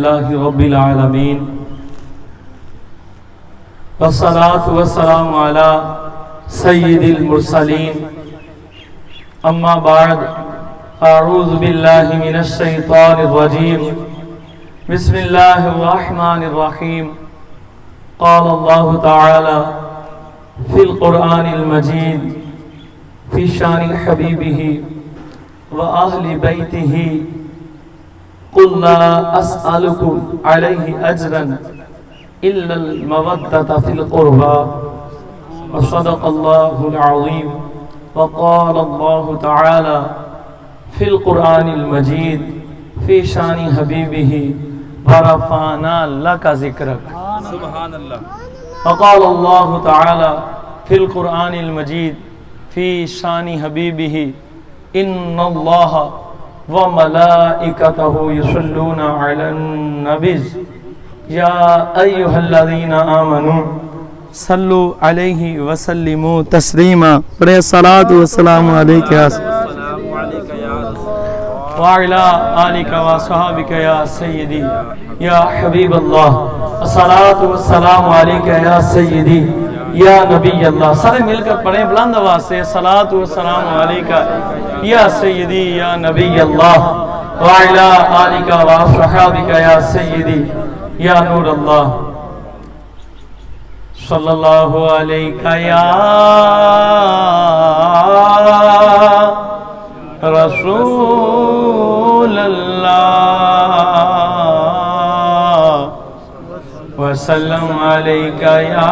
اللہ رب العالمین والصلاة والسلام علی سید المرسلین اما بعد اعوذ باللہ من الشیطان الرجیم بسم اللہ الرحمن الرحیم قال اللہ تعالی فی القرآن المجید فی شان حبیبہ وآہل بیتہ قل لا اسألكم عليه اجرا الا المودة في القربى وصدق الله العظيم وقال الله تعالى في القرآن المجيد في شان حبيبه ورفعنا لك ذكرك سبحان الله وقال الله تعالى في القرآن المجيد في شان حبيبه ان الله وملائکتہ یصلون علی النبی یا ایہا الذین آمنوا صلو علیہ وسلموا تسلیما پڑھیں الصلاۃ والسلام علیک وعلی آلک وصحابک یا سیدی یا حبیب اللہ الصلاۃ والسلام علیک یا سیدی یا نبی اللہ. سارے مل کر پڑھیں بلند آواز سے الصلاۃ والسلام علیک یا سیدی یا نبی اللہ وعلی آلک وصحابک یا سیدی یا نور اللہ صلی اللہ علیہ یا رسول اللہ وسلم علیک یا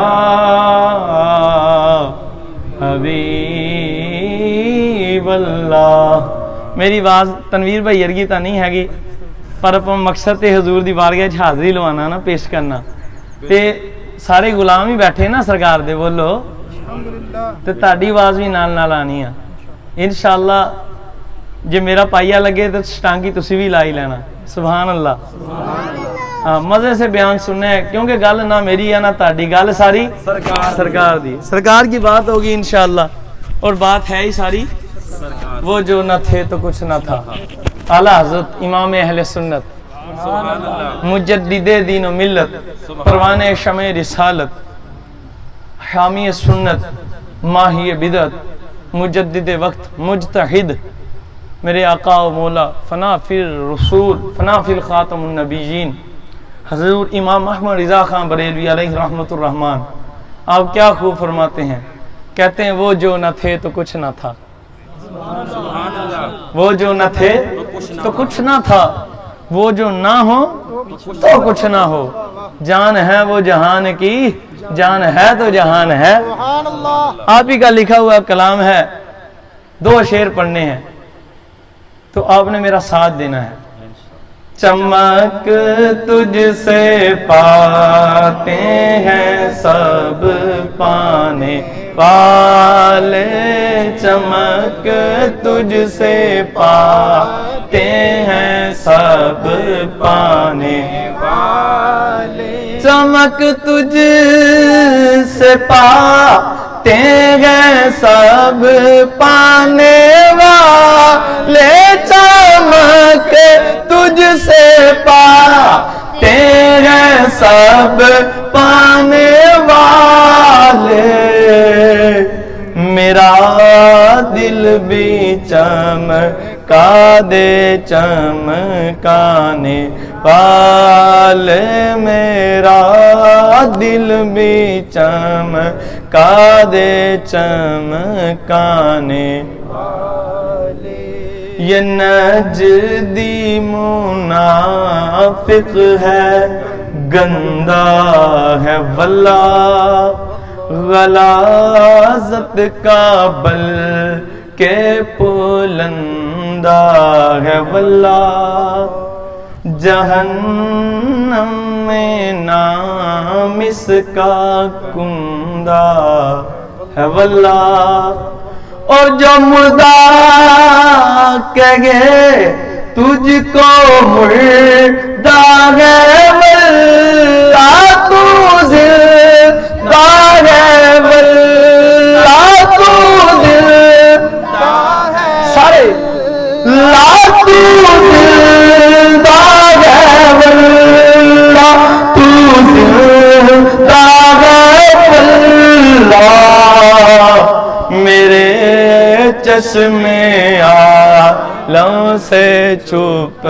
حبیب اللہ. میری آواز تنویر بھائی ارگی تا نہیں ہے گی پر اپنا مقصد تے حضور دی بارگاہ حاضری لوانا نا پیش کرنا تے سارے غلام ہی بیٹھے نا سرکار دے بولو تے تاڑی آواز بھی نال نال آنی ہے انشاءاللہ. جے میرا پائیہ لگے تو شٹانگی تسی بھی لائی لینا. سبحان اللہ. مزے سے بیان سننے ہیں کیونکہ گل نہ میری ہے نہ تاڑی گل ساری سرکار دی. سرکار کی بات ہوگی انشاءاللہ اور بات ہے ہی ساری وہ جو نہ تھے تو کچھ نہ تھا. اعلیٰ حضرت امام اہل سنت مجدد دین و ملت پروان شمع رسالت حامی سنت ماہی بدعت مجدد وقت مجتہد میرے آقا و مولا فنا فی الرسول فنا فی الخاتم النبیین حضور امام احمد رضا خان بریلوی علیہ رحمت الرحمن. آپ کیا خوب فرماتے ہیں, کہتے ہیں وہ جو نہ تھے تو کچھ نہ تھا, وہ جو نہ تھے تو کچھ نہ تھا, وہ جو نہ ہو تو کچھ نہ ہو, جان ہے وہ جہان کی جان ہے تو جہان ہے. آپ ہی کا لکھا ہوا کلام ہے, 2 شعر پڑھنے ہیں تو آپ نے میرا ساتھ دینا ہے. چمک تجھ سے پاتے ہیں سب پانے والے, چمک تجھ سے پاتے ہیں سب پانے والے, چمک تجھ سے پاتے ہیں سب پانے والے, چمک تجھ سے پاتے ہیں سب پانے والے, میرا دل بھی چمکا دے چمکانے والے, میرا دل بھی چمکا دے چمکانے والے. یہ نجدی منافق ہے گندا ہے واللہ, غلاظت کا بل کے پلندہ ہے واللہ, جہنم میں نام اس کا کندہ ہے واللہ. اور جو مردہ کہے تجھ کو مردہ ہے واللہ, تو زندہ ہے واللہ, تو زندہ ہے سارے لا, تو زندہ ہے واللہ چشمے عالم سے چھپ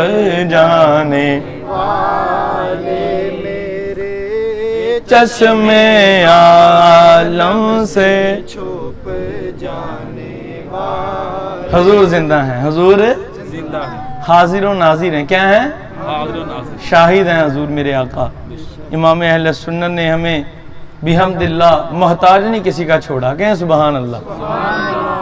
جانے والے میرے چشمے عالم سے چھپ جانے والے حضور زندہ ہیں، حضور زندہ ہے، حاضر و ناظر ہیں. کیا ہیں؟ حاضر و ناظر. شاہد ہیں حضور میرے آقا. امام اہل سنت نے ہمیں بحمد اللہ محتاج نہیں کسی کا چھوڑا. کہیں سبحان اللہ.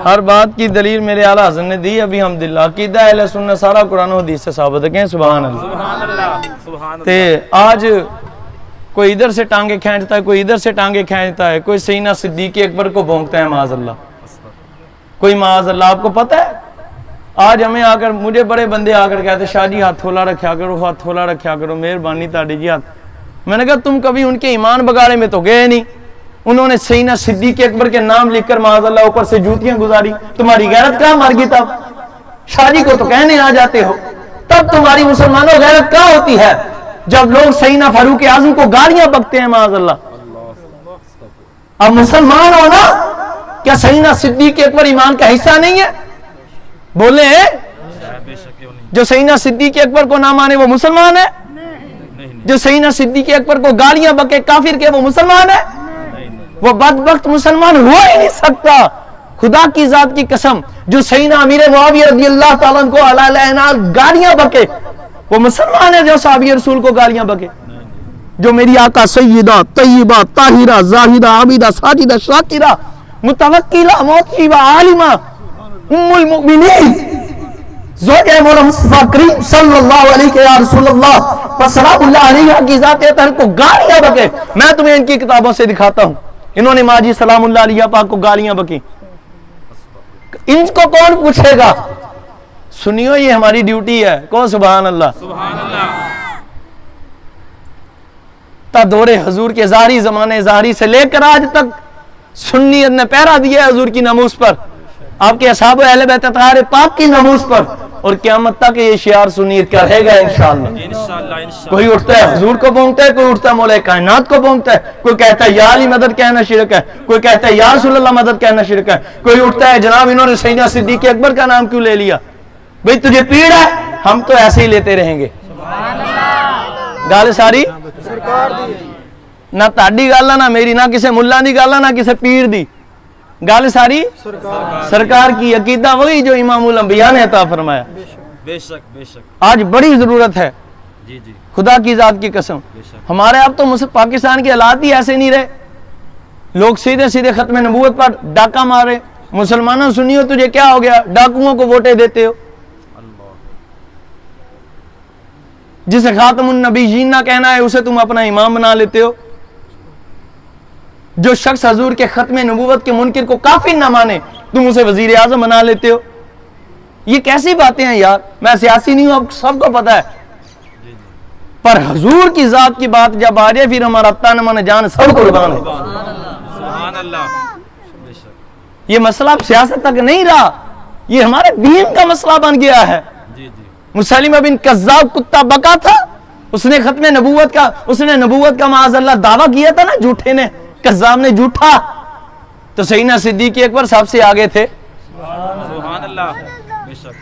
ہر بات کی دلیل میرے اعلیٰ حضرت نے دی ہے بحمد اللہ. عقیدہ اہل سنت سارا قرآن و حدیث سے ثابت ہے. کہیں سبحان اللہ. سبحان اللہ، سبحان تے اللہ. آج کوئی ادھر سے ٹانگیں کھینچتا ہے، کوئی ادھر سے ٹانگیں کھینچتا ہے، کوئی سیدنا صدیق اکبر کو بھونکتا ہے معاذ اللہ، کوئی معاذ اللہ. آپ کو پتہ ہے آج ہمیں آ کر مجھے بڑے بندے آ کر کہتے شاہ جی ہاتھ تھولا رکھا کرو، ہاتھ تھولا رکھا کرو، مہربانی تاڑی جی ہاتھ. میں نے کہا تم کبھی ان کے ایمان بگاڑے میں تو گئے نہیں. انہوں نے سیدنا صدیق اکبر کے نام لکھ کر معاذ اللہ اوپر سے جوتیاں گزاری. تمہاری غیرت کہاں مر گئی تب؟ شاہ جی کو تو کہنے آ جاتے ہو. تب تمہاری مسلمانوں غیرت کہاں ہوتی ہے جب لوگ سیدنا فاروق اعظم کو گالیاں بکتے ہیں معاذ اللہ. اب مسلمان ہو نا، کیا سیدنا صدیق اکبر ایمان کا حصہ نہیں ہے؟ بولے بے شک کیوں نہیں. جو سیدنا صدیق اکبر کو نہ مانے وہ مسلمان ہے؟ نہیں جو سیدنا صدیق اکبر کو گالیاں بکے کافر کے وہ مسلمان ہے؟ وہ بدبخت مسلمان ہوا ہی نہیں سکتا. خدا کی ذات کی قسم جو سیدنا امیر معاویہ رضی اللہ تعالیٰ عنہ کو علیہ لعنت گالیاں بکے وہ مسلمان ہے جو صحابی رسول کو گالیاں بکے؟ جو میری آقا سیدہ طیبہ طاہرہ زاہدہ عابدہ ساجدہ شاکرہ متوکلہ موقیبہ عالمہ ام المؤمنین زوجہ مولا مصطفیٰ کریم صلی اللہ علیہ یا رسول اللہ وسلام اللہ علیہ کی ذات اطہر کو گالیاں بکے. میں تمہیں ان کی کتابوں سے دکھاتا ہوں. انہوں نے ماجی سلام اللہ علیہ پاک کو گالیاں بکی. ان کو کون پوچھے گا؟ سنیو یہ ہماری ڈیوٹی ہے. کہو سبحان اللہ. سبحان اللہ. تا دور حضور کے ظاہری زمانے ظاہری سے لے کر آج تک سنیت نے پہرا دیا ہے حضور کی ناموس پر، آپ کے اصحاب و اہل بیت اطہار پاک کی ناموس پر، اور قیامت تک یہ شعار سنیت کا رہے گا انشاءاللہ. انشاءاللہ انشاءاللہ. کوئی اٹھتا ہے حضور کو بھونکتا ہے، کوئی اٹھتا ہے مولا کائنات کو بھونکتا ہے، کوئی کہتا ہے یا علی مدد کہنا شرک ہے، کوئی کہتا ہے یا رسول اللہ مدد کہنا شرک ہے، کوئی اٹھتا ہے جناب انہوں نے سیدنا صدیق اکبر کا نام کیوں لے لیا؟ بھئی تجھے پیڑ ہے، ہم تو ایسے ہی لیتے رہیں گے. گال ساری نہ تاڑی گالا نہ میری، نہ کسے ملا دی گالا نہ کسے پیر دی گال ساری سرکار کی. عقیدہ وہی جو امام الانبیاء نے عطا فرمایا. بے شک بے شک. آج بڑی ضرورت ہے جی جی خدا کی ذات کی قسم. بے شک. ہمارے اب تو پاکستان کے حالات ہی ایسے نہیں رہے. لوگ سیدھے سیدھے ختم نبوت پر ڈاکہ مارے. مسلمانوں سنیو تجھے کیا ہو گیا؟ ڈاکوؤں کو ووٹیں دیتے ہو. اللہ. جسے خاتم النبیین نہ کہنا ہے اسے تم اپنا امام بنا لیتے ہو. جو شخص حضور کے ختم نبوت کے منکر کو کافر نہ مانے تم اسے وزیر اعظم بنا لیتے ہو. یہ کیسی باتیں ہیں یار؟ میں سیاسی نہیں ہوں، اب سب کو پتہ ہے، پر حضور کی ذات کی بات جب آ جائے پھر ہمارا تن من جان سب قربان ہے. سبحان اللہ. بے شک. یہ مسئلہ اب سیاست تک نہیں رہا، یہ ہمارے دین کا مسئلہ بن گیا ہے. جی جی. مسلمہ بن کذاب کتا بکا تھا، اس نے ختم نبوت کا معاذ اللہ دعویٰ کیا تھا نا، جھوٹے نے، کذاب نے جھوٹا. تو سیدنا صدیق اکبر سب سے آگے تھے. سبحان اللہ. بے شک.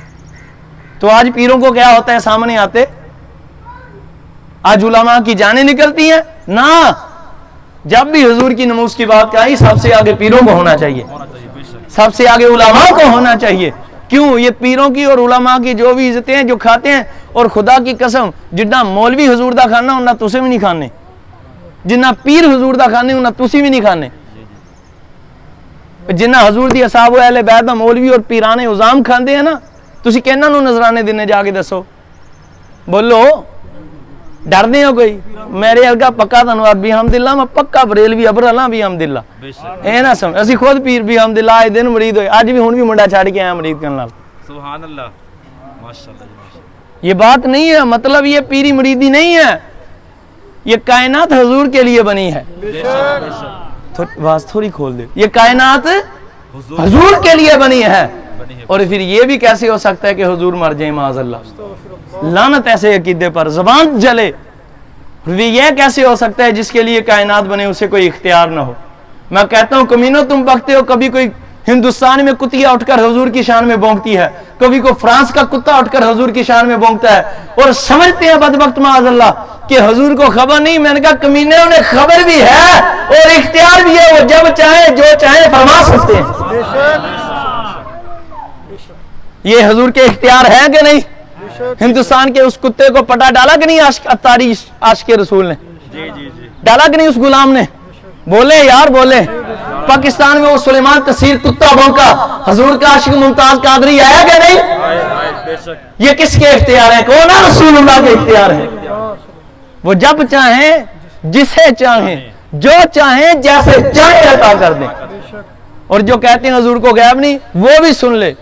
تو آج پیروں کو کیا ہوتا ہے سامنے آتے؟ آج علماء کی جانیں نکلتی ہیں نا. جب بھی حضور کی نموز کی بات کہی سب سے آگے پیروں کو ہونا چاہیے، ہونا چاہیے. بے شک. سب سے آگے علماء کو ہونا چاہیے. کیوں؟ یہ پیروں کی اور علماء کی جو بھی عزتیں ہیں جو کھاتے ہیں، اور خدا کی قسم جنہ مولوی حضور دا کھانا انہا تسے بھی نہیں کھانے، جنہ پیر حضور دا کھانے انہا تسی بھی نہیں کھانے. جنہ حضور دی اصحاب و اہل بیت دا مولوی اور پیرانے عظام کھاندے ہیں نا، تسی کہنا نو نظرانے دینے جا کے دسو. بولو ڈر دے ہو کوئی؟ میرے الگا پکا تنو اب بھی حمدللہ میں پکا بریلوی ابر اللہ بھی حمدللہ. بے شک. اے نہ سمجھ اسی خود پیر بھی حمدللہ آئے دن مرید ہوئے، آج بھی ہون بھی منڈا چھاڑ کے آیا مرید کرنے لال. سبحان اللہ. ماشاءاللہ. یہ بات نہیں ہے، مطلب یہ پیری مریدی نہیں ہے، یہ کائنات حضور کے لیے بنی ہے. بے شک. بے شک. آواز تھوڑی کھول دے. یہ کائنات حضور حضور کے لیے بنی ہے. بنی ہے. اور پھر یہ بھی کیسے ہو سکتا ہے کہ حضور مر جائیں معاذ اللہ؟ لعنت ایسے عقیدے پر، زبان جلے. پھر یہ کیسے ہو سکتا ہے جس کے لیے کائنات بنے اسے کوئی اختیار نہ ہو؟ میں کہتا ہوں کمینو تم بکتے ہو، کبھی کوئی ہندوستان میں کتیا اٹھ کر حضور کی شان میں بونکتی ہے، کبھی کو فرانس کا کتا اٹھ کر حضور کی شان میں بونکتا ہے، اور سمجھتے ہیں بدبخت معاذ اللہ کہ حضور کو خبر نہیں۔ میں نے کہا کمینے انہیں خبر بھی ہے اور اختیار بھی ہے، وہ جب چاہیں جو چاہیں فرما سکتے ہیں۔ یہ حضور کے اختیار ہے کہ نہیں؟ ہندوستان کے اس کتے کو پٹا ڈالا کہ نہیں اتاری عاشق رسول نے؟ جی جی جی ڈالا کہ نہیں اس غلام نے؟ بولے یار بولے۔ پاکستان میں وہ سلیمان تصیر کتا بھونکا، حضور کا عاشق ممتاز قادری آیا کہ نہیں؟ بے شک یہ کس کے اختیار ہے؟ کون ہے؟ رسول اللہ کے اختیار ہے۔ وہ جب چاہیں جسے چاہیں جو چاہیں جیسے چاہیں عطا کر دیں، اور جو کہتے ہیں حضور کو غیب نہیں وہ بھی سن لے۔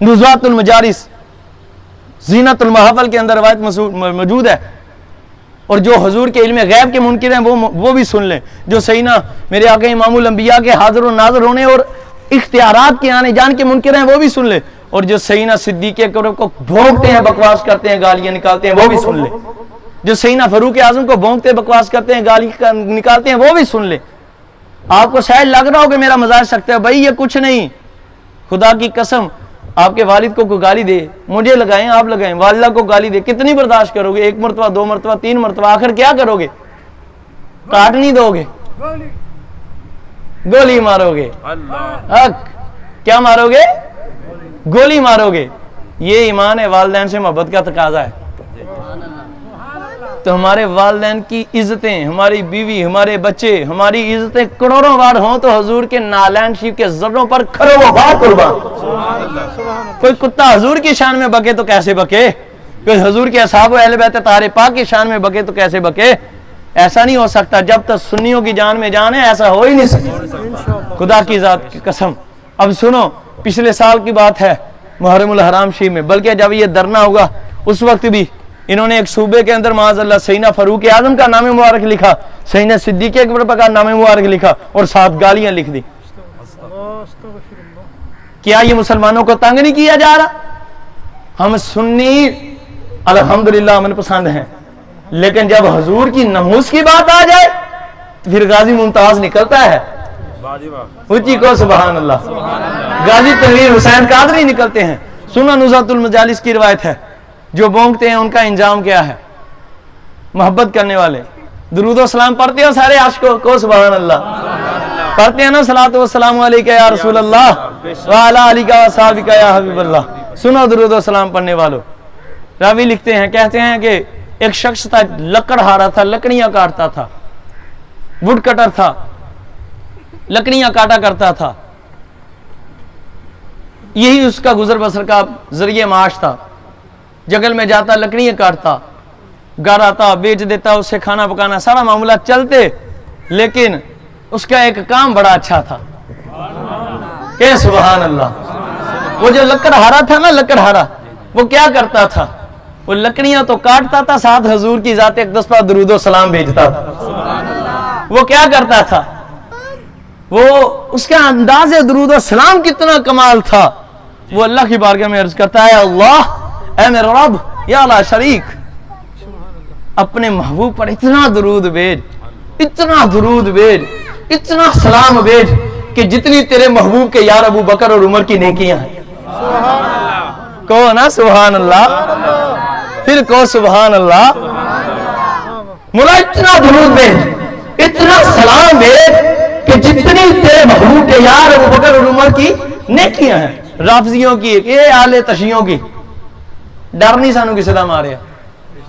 نزوات المجالس زینت المحفل کے اندر روایت موجود ہے، اور جو حضور کے علم غیب کے منکر ہیں وہ بھی سن لیں۔ جو سیدنا میرے آقا امام الانبیاء کے حاضر و ناظر ہونے اور اختیارات کے آنے جان کے منکر ہیں وہ بھی سن لیں، اور جو سیدنا صدیق اکبر کو بھونکتے ہیں، بکواس کرتے ہیں، گالیاں نکالتے ہیں وہ بھی سن لیں۔ جو سیدنا فاروق اعظم کو بھونکتے بکواس کرتے ہیں، گالی نکالتے ہیں وہ بھی سن لیں۔ آپ کو شاید لگ رہا ہو کہ میرا مزاج سکتا ہے، بھائی یہ کچھ نہیں، خدا کی قسم آپ کے والد کو کوئی گالی دے، مجھے لگائیں آپ لگائیں، والدہ کو گالی دے، کتنی برداشت کرو گے؟ 1 مرتبہ 2 مرتبہ 3 مرتبہ، آخر کیا کرو گے؟ کاٹ نہیں دو گے؟ گولی مارو گے؟ اللہ حق کیا مارو گے؟ گولی مارو گے۔ یہ ایمان ہے، والدین سے محبت کا تقاضا ہے۔ تو ہمارے والدین کی عزتیں، ہماری بیوی، ہمارے بچے، ہماری عزتیں کروڑوں بار ہوں تو حضور کے نالین شریف کے زروں پر کروڑوں بار قربان۔ کوئی کتا حضور کی شان میں بکے تو کیسے بکے؟ کوئی حضور کے اصحاب و اہل بیت طاہر پاک کی شان میں بکے تو کیسے بکے؟ ایسا نہیں ہو سکتا، جب تک سنیوں کی جان میں جان ہے ایسا ہو ہی نہیں سکتا، خدا کی ذات کی قسم۔ اب سنو، پچھلے سال کی بات ہے محرم الحرام شریف میں، بلکہ جب یہ دھرنا ہوگا اس وقت بھی انہوں نے ایک صوبے کے اندر معاذ اللہ سیدنا فاروق اعظم کا نام مبارک لکھا، سیدنا صدیق اکبر کا نام مبارک لکھا اور 7 گالیاں لکھ دی۔ کیا یہ مسلمانوں کو تنگ نہیں کیا جا رہا؟ ہم سنی الحمدللہ امن پسند ہیں، لیکن جب حضور کی نموز کی بات آ جائے تو پھر غازی ممتاز نکلتا ہے، اونچی کو سبحان اللہ، غازی تنویر حسین قادری نکلتے ہیں۔ سنن نزوات المجالس کی روایت ہے، جو بونکتے ہیں ان کا انجام کیا ہے؟ محبت کرنے والے درود و سلام پڑھتے ہو سارے عاشقوں کو سبحان اللہ، پڑھتے ہیں نا صلاۃ و سلام علیکہ یا رسول اللہ وعلی آلکہ و صحابکہ یا حبیب اللہ۔ سنو درود و سلام پڑھنے والوں، راوی لکھتے ہیں، کہتے ہیں کہ ایک شخص تھا، لکڑ ہارا تھا، لکڑیاں کاٹتا تھا، وڈ کٹر تھا، لکڑیاں کاٹا کرتا تھا، یہی اس کا گزر بسر کا ذریعہ معاش تھا۔ جنگل میں جاتا، لکڑیاں کاٹتا، گھر آتا، بیچ دیتا، اس سے کھانا پکانا سارا معاملہ چلتے، لیکن اس کا ایک کام بڑا اچھا تھا، اے سبحان اللہ۔ وہ جو لکڑ ہارا تھا نا، لکڑ ہارا، وہ کیا کرتا تھا؟ وہ لکڑیاں تو کاٹتا تھا، ساتھ حضور کی ذات اقدس پر درود و سلام بھیجتا تھا۔ وہ کیا کرتا تھا؟ وہ اس کا انداز درود و سلام کتنا کمال تھا، وہ اللہ کی بارگاہ میں عرض کرتا ہے، اللہ اے میرے رب یا لا شریک، اپنے محبوب پر اتنا درود بھیج، اتنا درود بھیج، اتنا سلام بھیج کہ جتنی تیرے محبوب کے یار ابو بکر اور عمر کی نیکیاں ہیں۔ کہو نا سبحان اللہ، پھر کہو سبحان اللہ۔ مولا اتنا درود بھیج، اتنا سلام بھیج کہ جتنی تیرے محبوب کے یار ابو بکر اور عمر کی نیکیاں ہیں۔ رافضیوں کی، اے اہل تشیعوں کی، ڈر نہیں سانو کسی دا ماریا،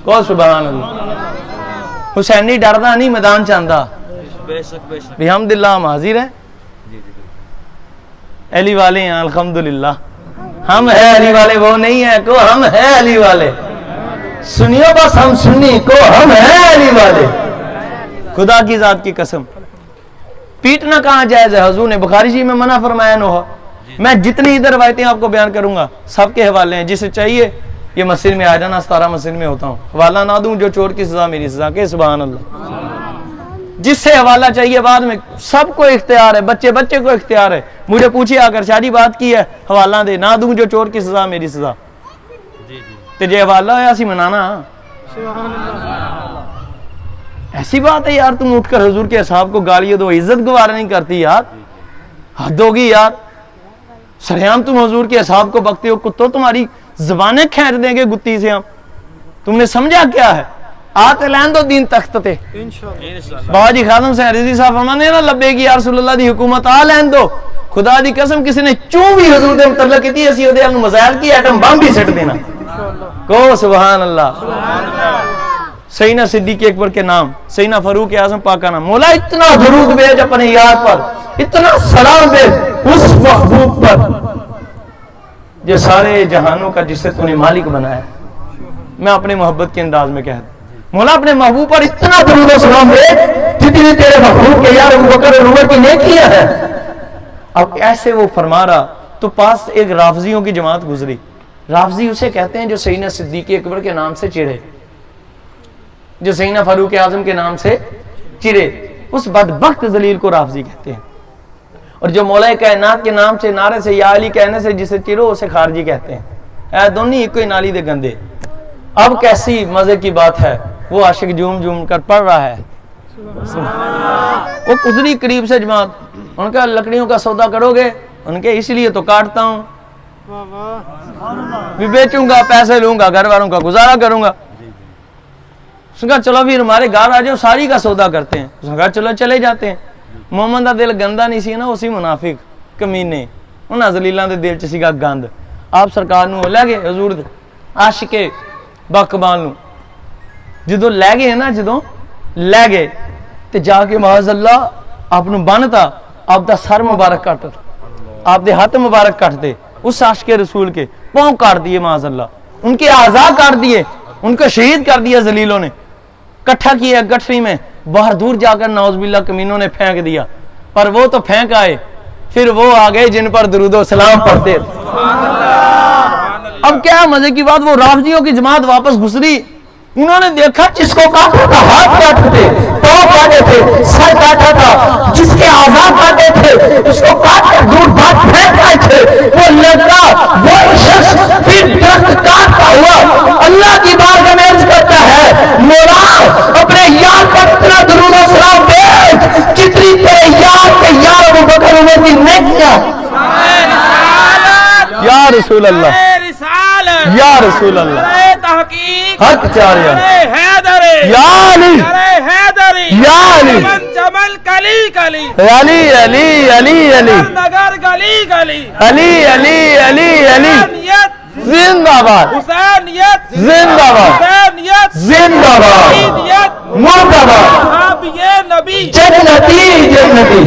کہو سبحان اللہ۔ حسینی ڈردا نہیں، میدان چاہتا، بے شک بے شک بحمدللہ ہم حاضر ہیں، علی والے ہیں الحمدللہ، ہم ہیں علی والے، وہ نہیں ہیں کو ہم ہیں علی والے، سنیو بس ہم سنی کو ہم ہیں علی والے، خدا کی ذات کی قسم۔ پیٹنا کہاں جائز ہے؟ حضور نے بخاری جی میں منع فرمایا نہ ہو۔ میں جتنی ادھر روایتیں آپ کو بیان کروں گا سب کے حوالے ہیں، جسے چاہیے یہ مسجد میں آ جانا، 17 مسجد میں ہوتا ہوں، حوالہ نہ دوں، جو چور کی سزا میری سزا، کہ سبحان اللہ۔ جس سے حوالہ چاہیے بعد میں، سب کو اختیار ہے، بچے بچے کو اختیار ہے، مجھے پوچھے آ کر شادی بات کی ہے، حوالہ دے، نہ دوں، جو چور کی سزا میری سزا، تو جے حوالہ ہوا سی منانا۔ ایسی بات ہے یار، تم اٹھ کر حضور کے اصحاب کو گالی دو، عزت گوارا نہیں کرتی یار، حد ہوگی یار, سریعام تم حضور کے اصحاب کو بکتے ہو, کتوں تمہاری زبانیں کھینچ دیں گے گتی سے ہم. تم نے سمجھا کیا ہے؟ آتے لین دو دین تخت تے. بابا جی خادم سے رضی صاحب فرمانے ہیں نا لبے کی یا رسول اللہ دی حکومت آ لین دو. خدا دی قسم کسی نے چوں بھی حضور دے متعلق کیتی اسی ودے انو مزائل کی ایٹم بم بھی سٹ دینا. کہو سبحان اللہ. سیدنا صدیق اکبر کے نام, سیدنا فاروق اعظم پاک کا نام. مولا اتنا درود بھیج اپنے یار پر, اتنا سلام بھیج اس محبوب پر جو سارے جہانوں کا جسے تو نے مالک بنایا. میں اپنے محبت کے انداز میں کہہ دوں, مولا اپنے محبوب پر اتنا درود و سلام بھیج جتنی تیرے محبوب کے یار ابو بکر اور عمر کی نیکیاں ہیں. اب ایسے وہ فرما رہا تو پاس ایک رافضیوں کی جماعت گزری. رافضی اسے کہتے ہیں جو سیدنا صدیق اکبر کے نام سے چڑھے, جو سیدنا فاروق اعظم کے نام سے چڑھے, اس بدبخت ذلیل کو رافضی کہتے ہیں. اور جو مولا کائنات کے نام سے نعرے سے یا علی کہنے سے جسے چڑھو اسے خارجی کہتے ہیں. اے دونوں ایک کوئی نالی دے گندے. اب کیسی مزے کی بات ہے, وہ عاشق جوم جوم کر پڑھ رہا ہے. وہ گزری قریب سے جماعت, ان کا لکڑیوں کا سودا کرو گے, ان کے اس لیے تو کاٹتا ہوں, بھی بیچوں گا, پیسے لوں گا, گھر والوں کا گزارا کروں گا. اس نے کہا چلو پھر ہمارے گھر آ جاؤ, ساری کا سودا کرتے ہیں. اس نے کہا چلو چلے جاتے ہیں. محمد دا دل گندا نہیں سی نا, اسی منافق کمینے انہاں ذلیلاں دے دل چ سیگا گند. آپ سرکار نو لے گئے حضور دے عاشق باقبال نو, جدوں لے گئے نا, جدوں لے گئے تے جا کے معاذ اللہ آپ نو بنتا, آپ دا سر مبارک کٹ, آپ دے ہاتھ مبارک کٹ دے, اس عاشق رسول کے پاؤں کاٹ دیے معاذ اللہ, ان کے اعضاء کاٹ دیے, ان کو شہید کر دیا ذلیلوں نے. کٹھا کیا گٹھری میں, باہر دور جا کر نعوذ باللہ کمینوں نے پھینک دیا. پر وہ تو پھینک آئے, پھر وہ آ گئے جن پر درود و سلام پڑھتے. اب کیا مزے کی بات, وہ رافضیوں کی جماعت واپس گزری. انہوں نے دیکھا جس کو کاٹا تھا ہاتھ کاٹے تھے, پاؤں کاٹے تھے, سر کاٹا تھا, جس کے اعضاء کاٹے تھے اس کو کاٹ کر دور بھاگ پھینک آئے تھے. وہ لڑکا وہ شخص پھر درخت کاٹتا ہوا اللہ کی بارگاہ میں عرض کرتا ہے, مولا اپنے یار پر اتنا درود و سلام بھیج جتنی تیرے یار کے یار ابو بکر عمر کی نیکیاں. یا رسول اللہ, یا رسول اللہ, حق چاریا, یا علی, یا علی, علی علی علی علی, علی علی علی علی, زندہ باد, زندہ باد, زندہ باد, مردہ باد, جنتی جنتی.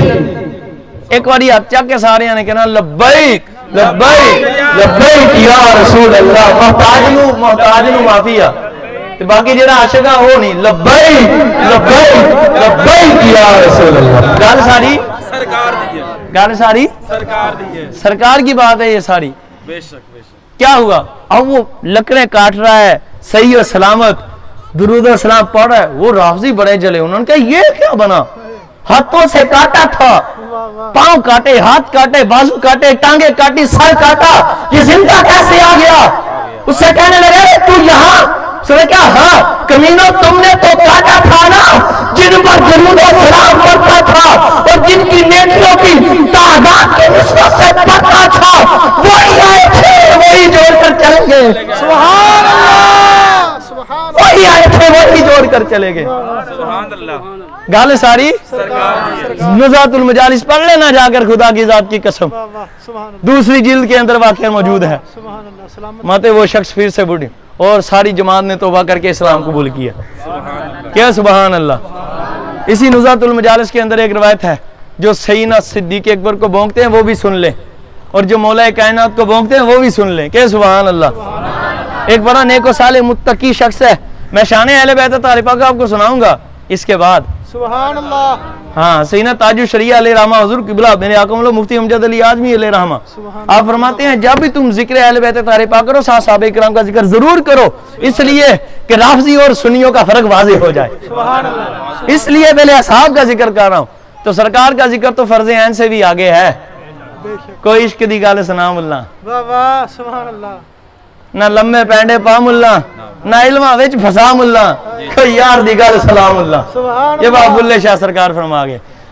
ایک باری ہاتھ چک کے سارے نے کہنا لبیک لبیک لبیک یا رسول اللہ. محتاج نو معافی آ, باقی جڑا عاشق ہے وہ نہیں. لبیک لبیک لبیک یا رسول اللہ. گل ساری سرکار دی ہے, گل ساری سرکار دی ہے, سرکار کی بات ہے یہ ساری. بے شک بے شک. کیا ہوا, اب وہ لکڑیں کاٹ رہا ہے, صحیح و سلامت درود و سلام پڑھ رہا ہے. وہ رافضی بڑے جلے, انہوں نے کہا یہ کیا بنا, ہاتھوں سے کاٹا تھا, پاؤں کاٹے, ہاتھ کاٹے, بازو کاٹے, ٹانگیں کاٹی, سر کاٹا, یہ زندہ کیسے آ گیا؟ اس سے کہنے لگے تو یہاں. اس نے کہا ہاں کمینوں, تم نے تو کاٹا تھا نا جن پر درود و سلام پڑتا تھا اور جن کی نیکیوں کی تعداد کی نسبت سے پڑتا تھا, وہی آئے تھے وہی جوڑ کر چلیں گے. سبحان اللہ, وہی آئے تھے وہی جوڑ کر چلے گئے. سبحان اللہ. گال ساری نزات المجالس پڑھ لینا جا کر, خدا کی ذات کی قسم, دوسری جلد کے اندر واقعہ موجود ہے. ماتے وہ شخص پھر سے بڑھی اور ساری جماعت نے توبہ کر کے اسلام قبول کیا. کیا سبحان اللہ. اسی نزات المجالس کے اندر ایک روایت ہے, جو سیدنا صدیق اکبر کو بونکتے ہیں وہ بھی سن لیں, اور جو مولا کائنات کو بونکتے ہیں وہ بھی سن لیں. کہ سبحان اللہ. ایک بڑا نیک و صالح متقی شخص ہے, میں شان اہل بیت طاہرہ کو آپ کو سناؤں گا اس کے بعد. سبحان اللہ. ہاں سیدنا تاج الشریعہ علیہ رحمہ حضور قبلہ میرے آقا مولا مفتی امجد علی اعظمی علیہ رحمہ, آپ فرماتے ہیں جب بھی تم ذکر اہل بیت طاہرہ پاک کرو صحابہ کرام کا ذکر ضرور کرو, اس لیے کہ رافضی اور سنیوں کا فرق واضح ہو جائے. سبحان اللہ. اس لیے پہلے اصحاب کا ذکر کر رہا ہوں, تو سرکار کا ذکر تو فرض عین سے بھی آگے ہے. کوئی عشق دی گل سنا ملا, واہ واہ سبحان اللہ. نہ لمے پینڈے پا ملا, نہ علماں وچ پھسا ملا, کوئی یار دی گل سلام اللہ. یہ بابا بلے شاہ سرکار فرما گئے.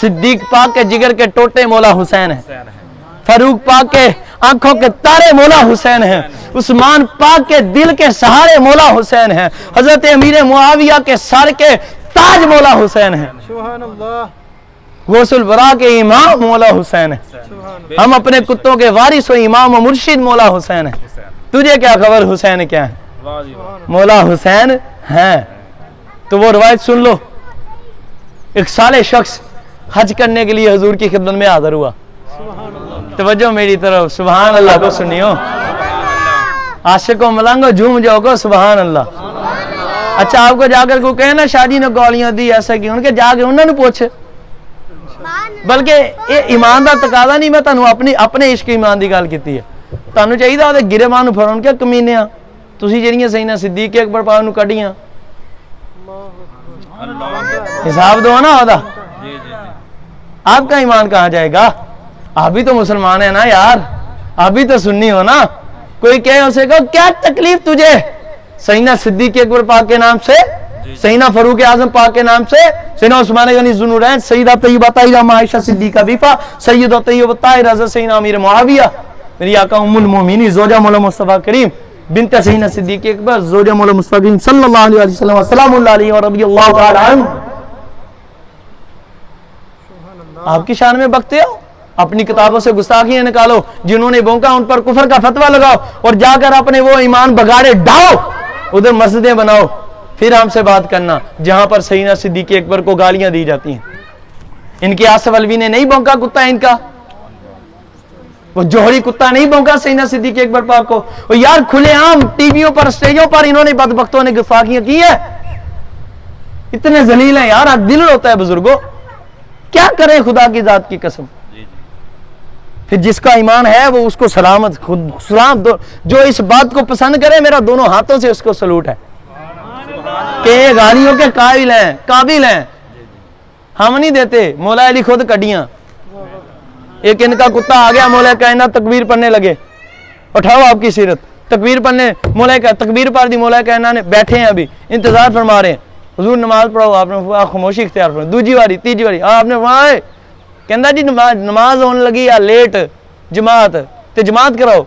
صدیق پاک کے جگر کے ٹوٹے مولا حسین ہیں، فاروق پاک کے آنکھوں کے تارے مولا حسین ہیں، عثمان پاک کے دل کے سہارے مولا حسین ہیں، حضرت امیر معاویہ کے سر کے تاج مولا حسین ہیں، سبحان اللہ غوث الورا کے امام مولا حسین ہیں، ہم اپنے کتوں کے وارث و امام و مرشد مولا حسین ہیں۔ تجھے کیا خبر حسین کیا ہے؟ مولا حسین ہیں۔ تو وہ روایت سن لو، ایک صالح شخص حج کرنے کے لیے حضور کی خدمت میں حاضر ہوا، توجہ میری طرف، سبحان اللہ کو سنیو، عاشق و ملنگو جھوم جاؤ کو سبحان اللہ۔ اچھا آپ کو جا کر کو کہے نا شادی نے گالیاں دی ایسا کیوں، ان کے جا کے انہوں نے پوچھے، بلکہ یہ ایمان دا تقاضا نہیں، میں تانوں اپنے عشق ایمان دی گل کیتی ہے، تانوں چاہیے دا گربان نو پھڑن کے کمینیاں تسی جڑیاں سیدنا صدیق اکبر پاک نو کڈیاں، حساب دو نا ہودا، آپ کا ایمان کہاں جائے گا؟ آپ بھی تو مسلمان ہیں نا یار، آپ بھی تو سنی ہو نا۔ کوئی کہے اسے کہ کیا تکلیف تجھے سیدنا صدیق اکبر پاک کے نام سے، سیدنا فاروق اعظم پاک کے نام سے، سیدنا عثمان غنی ذو النورین، سیدہ طیبہ طاہرہ عائشہ صدیقہ بیفا، سیدہ طیبہ طاہرہ حضرت سیدنا امیر معاویہ، میری آقا ام المومنین زوجہ مولا مصطفیٰ کریم بنت سیدنا صدیق اکبر زوجہ مولا مصطفیٰ کریم صلی اللہ علیہ وسلم السلام اللہ علیہ ورضی اللہ تعالی عنہ۔ آپ کی شان میں بکتے ہو، اپنی کتابوں سے گستاخیاں نکالو، جنہوں نے بونکا ان پر کفر کا فتویٰ لگاؤ، اور جا کر اپنے وہ ایمان بگاڑے ڈاؤ، ادھر مسجدیں بناؤ، پھر ہم سے بات کرنا جہاں پر سیدنا صدیق اکبر کو گالیاں دی جاتی ہیں۔ ان کی آصف الوی نے نہیں بونکا کتا ان کا، وہ جوہری کتا نہیں بونکا سیدنا صدیق اکبر پاک کو، وہ یار کھلے عام ٹی ویوں پر اسٹیجوں پر انہوں نے بدبختوں نے گستاخیاں کی ہے، اتنے ذلیل ہیں یار، دل ہوتا ہے بزرگوں، کیا کریں خدا کی ذات کی قسم۔ پھر جس کا ایمان ہے وہ اس کو سلامت سلام دو، جو اس بات کو پسند کرے میرا دونوں ہاتھوں سے اس کو سلوٹ ہے کہ یہ غالیوں کے قابل ہیں، ہم نہیں دیتے۔ مولا علی خود کڈیاں، ایک ان کا کتا آ گیا، مولا کائنات تکبیر پڑھنے لگے، اٹھاؤ آپ کی سیرت، تکبیر پڑھنے، مولا کا تکبیر پڑھ دی، مولا کائنات نے بیٹھے ہیں ابھی انتظار فرما رہے ہیں، حضور نماز پڑھو، آپ نے خاموشی اختیار فرمائی، دوسری باری تیسری باری آپ نے فرمایا کہندا جی نماز ہونے لگی یا لیٹ جماعت تے جماعت کراؤ،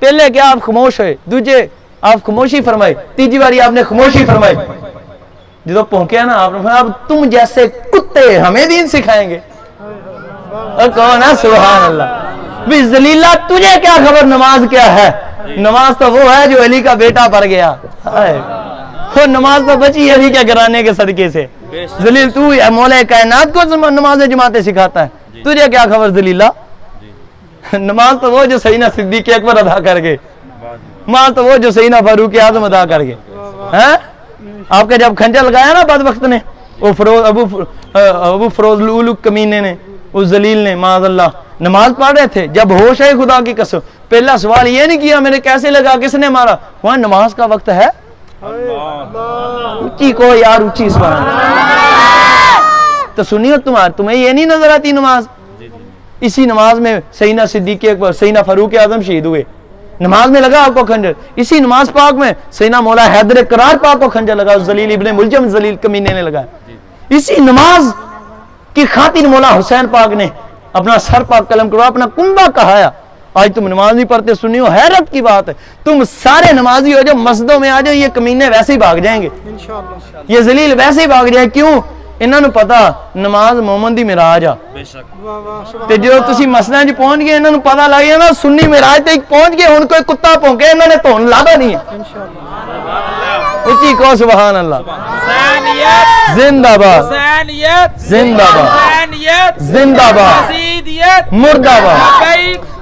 پہلے کیا آپ خاموش ہوئے، دوسرے آپ خاموشی فرمائی، تیسری باری آپ نے خاموشی فرمائی، جدو پہنچے نا آپ نے فرمایا اب تم جیسے کتے ہمیں دین سکھائیں گے، اور کہو نا سبحان اللہ، بھی ذلیلہ تجھے کیا خبر نماز کیا ہے، نماز تو وہ ہے جو علی کا بیٹا پڑھ گیا، اور نماز تو بچی علی کے گھرانے کے صدقے سے، ذلیل تو مولا کائنات کو نماز جماعتیں سکھاتا ہے، تجھے کیا خبر ذلیلہ، نماز تو وہ جو سیدنا صدیق اکبر ادا کر گئے، نماز تو وہ جو سیدنا فاروق اعظم ادا کر گئے، آپ کے جب کھنجر لگایا نا بدبخت نے، وہ ابو فروز الولوک کمینے نے، اس ذلیل نے، معاذ اللہ، نماز پڑھ رہے تھے، جب ہوش ہے خدا کی قسم، پہلا سوال یہ نہیں کیا میرے کیسے لگا، کس نے مارا، وہاں نماز کا وقت ہے، اونچی کو یار اونچی سبحان تو سنیو تمہیں یہ نہیں نظر آتی نماز، اسی نماز میں سیدنا صدیق اکبر سیدنا فاروق اعظم شہید ہوئے، نماز میں لگا آپ کو خنجر، اسی نماز پاک میں سیدنا مولا حیدر کرار پاک کو خنجر لگا، ذلیل ابن ملجم ذلیل کمینے نے لگایا، اسی نماز کی خاطر مولا حسین پاک نے اپنا سر پاک قلم کروا، اپنا کنبہ کہایا، آج تم نماز نہیں پڑھتے، سنیو حیرت کی بات ہے، تم سارے نمازی ہو جاؤ مسجدوں میں آ جاؤ، یہ کمینے ویسے ہی بھاگ جائیں گے، یہ ذلیل ویسے ہی بھاگ جائیں، کیوں؟ انہوں نے پتا نماز مومن دی معراج آ، تے جو تسی مسجد وچ پہنچ گئے، انہوں نے پتا لگ گیا نا سنی معراج تے پہنچ گئے، ہن کوئی کتا پونکے انہوں نے تون لادا نہیں ہے، اونچی کو سبحان اللہ، زندہ باد زندہ باد زندہ باد مردہ باد،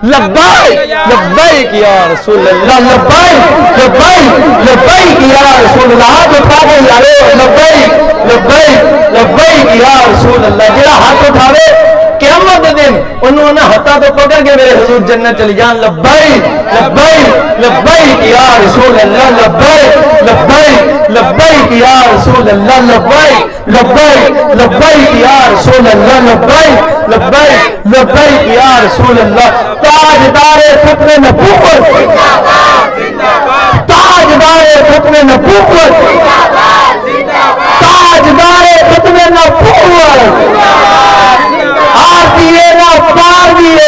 لبیک لبیک یا رسول اللہ، لبیک لبیک لبیک یا رسول اللہ، جو کہتے یارو لبیک لبیک لبیک یا رسول اللہ، جڑا ہاتھ اٹھاوے قیامت دن انہوں نے ہاتھا تو پکڑ کے میرے حضور جنت چلی جان، لبیک لبیک لبیک یا رسول اللہ، لبیک لبیک لبیک یا رسول اللہ، لبیک لبیک لبیک یا رسول اللہ، لبیک لبیک لبیک یا رسول اللہ، تاجدار ختم نبوت، تاجدار ختم نبوت، تاجدار ختم نبوت،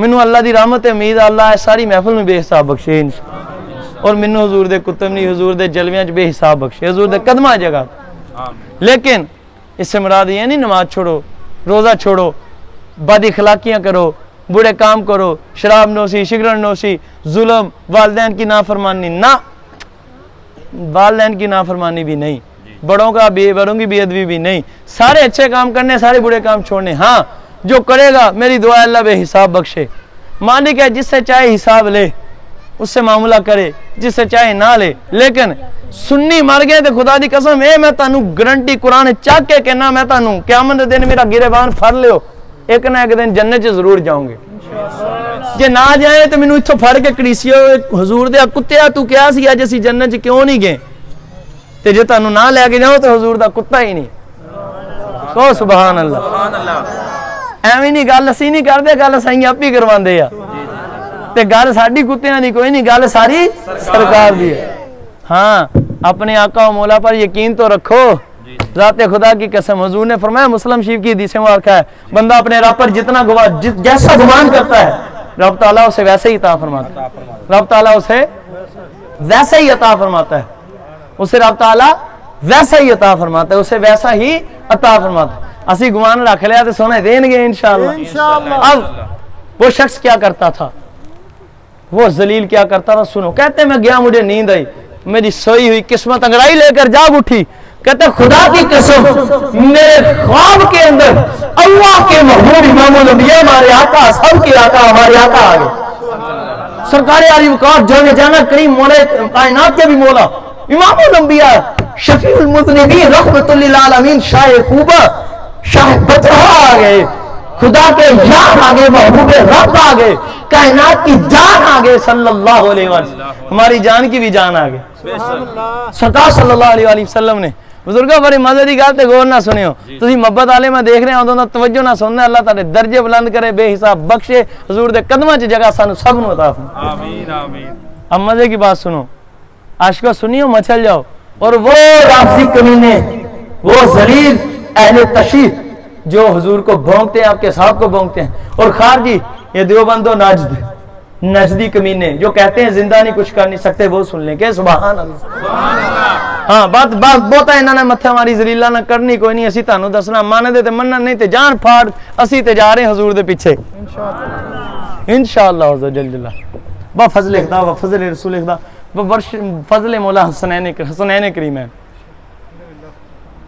مینوں اللہ دی رحمت امید اللہ ہے ساری محفل میں بے حساب بخشے اور مینوں حضور دے کتب نہیں حضور دے جلویاں چ بے حساب بخشے حضور دے قدماں جگہ. لیکن اس سے مراد یہ نہیں نماز چھوڑو روزہ چھوڑو بد اخلاقیاں کرو برے کام کرو شراب نوشی سگریٹ نوشی ظلم والدین کی نافرمانی نہ والدین کی نافرمانی بھی نہیں بڑوں کی بے ادبی بھی نہیں سارے اچھے کام کرنے سارے برے کام چھوڑنے. ہاں جو کرے گا میری دعا اللہ بے حساب بخشے. مالک ہے جس سے چاہے حساب لے اس سے معاملہ کرے جس سے چاہے نہ لے. لیکن سنی مر گئے تو خدا دی قسم میں تانوں گارنٹی قرآن چاک کے کہنا میں تانوں قیامت دے دن میرا گریبان پھڑ لیو ایک نہ ایک دن جنت چ ضرور جاؤں گے. جے نہ جائے تو مینوں اتھوں پھڑ کے کڑیسیو حضور دے کتیا تو کیا سی اج اسی جنت چ کیوں نہیں گئے تے جے تانوں نہ لے کے جاؤ تو حضور دا کتا ہی نہیں. سو سبحان اللہ. ایویں نہیں گل اسی نہیں کردے گل اسیں آپ ہی کرواندے آ تے گل ساڈی کتیاں دی کوئی نہیں گل ساری سرکار دی ہے. ہاں اپنے آقا و مولا پر یقین تو رکھو. ذات خدا کی قسم حضور نے فرمایا مسلم شریف کی حدیث مبارکہ ہے بندہ اپنے رب پر جتنا جیسا گمان کرتا ہے رب تعالیٰ اسے ویسے ہی عطا فرماتا ہے. رب تعالیٰ اسے ویسے ہی عطا فرماتا ہے. اسے رب تعالیٰ ویسا ہی عطا فرماتا ہے اسے ویسا ہی عطا فرماتا ہے. اسی گمان رکھ لیا تو سونے دیں گے انشاءاللہ. اب وہ شخص کیا کرتا تھا وہ ذلیل کیا کرتا تھا سنو. کہتے میں گیا مجھے نیند آئی میری سوئی ہوئی قسمت انگڑائی لے کر جاگ اٹھی. کہتے خدا کی قسم میرے خواب کے اندر اللہ کے محبوب امام الانبیاء ہمارے آقا سب کے آقا ہمارے آقا آ گئے سرکار علی وقار جانے جانا کریم مولا کائنات کے بھی مولا امام الانبیاء شفیع المذنبین رحمت للعالمین شاہ خوبہ شاہ بطرہ آ گئے خدا کے یار آ گئے محبوب رب آ گئے کائنات کی جان آ گئے صلی اللہ علیہ وسلم ہماری جان کی بھی جان آ گئے سرکار صلی اللہ علیہ وسلم نے بزرگوں بڑی مزے دی گل تے غور نہ سنیو تسی محبت والے میں دیکھ رہے ہو تو توجہ نہ سننا اللہ تعالی درجے بلند کرے بے حساب بخشے حضور دے قدماں چ جگہ سانو سب نو عطا فرمائے آمین آمین. اب مزے کی بات سنو عاشقو سنیو مچل جاؤ. اور وہ رافضی کمینے وہ ذلیل اہل تشیع جو حضور کو بھونکتے ہیں آپ کے صاحب کو بھونکتے ہیں اور خارجی یہ دیوبند و نجدی کمینے جو کہتے ہیں زندہ نہیں کچھ کر نہیں سکتے وہ سن لیں کہ سبحان اللہ. ہاں بات بہت ہے انہوں نے متھے ہماری ذلیلہ نہ کرنی کوئی نہیں اسی تانوں دسنا مانے دے تے منن نہیں تے جان پھاڑ اسی تے جا رہے ہیں حضور دے پیچھے انشاءاللہ عز وجل. با فضل خدا و فضل رسول خدا و فضل مولا حسنین کریمین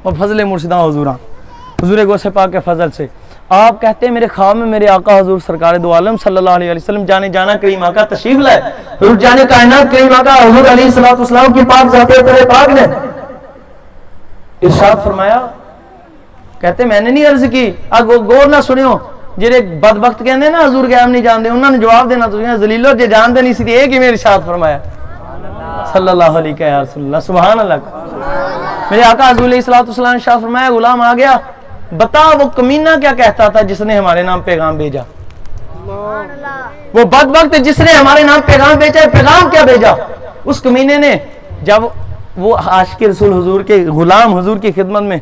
و فضل مرشدہ حضور غوث پاک کے فضل سے. آپ کہتے ہیں میرے خواب میں میرے آقا حضور سرکار دو عالم صلی اللہ علیہ وسلم جانے جانا کریم آقا تشریف لائے حضور جانے کائنات کریم آقا حضور علیہ السلام کی پاک ذات تیرے پاک نے ارشاد فرمایا. کہتے میں نے نہیں عرض کی اب غور نہ سنیو جڑے بدبخت کہندے نا حضور کے ہم نہیں جانتے انہوں نے جواب دینا تو ذلیلو جے جانتے نہیں سی ایک ہی میں ارشاد فرمایا صلی اللہ علیہ یا رسول اللہ سبحان اللہ. میرے آقا حضور علیہ السلام نے ارشاد فرمایا غلام آ گیا بتا وہ کمینہ کیا کہتا تھا جس نے ہمارے نام پیغام بھیجا وہ بدبخت جس نے ہمارے نام پیغام بھیجا پیغام کیا بھیجا اس کمینے نے. جب وہ عاشق رسول حضور کے غلام حضور کی خدمت میں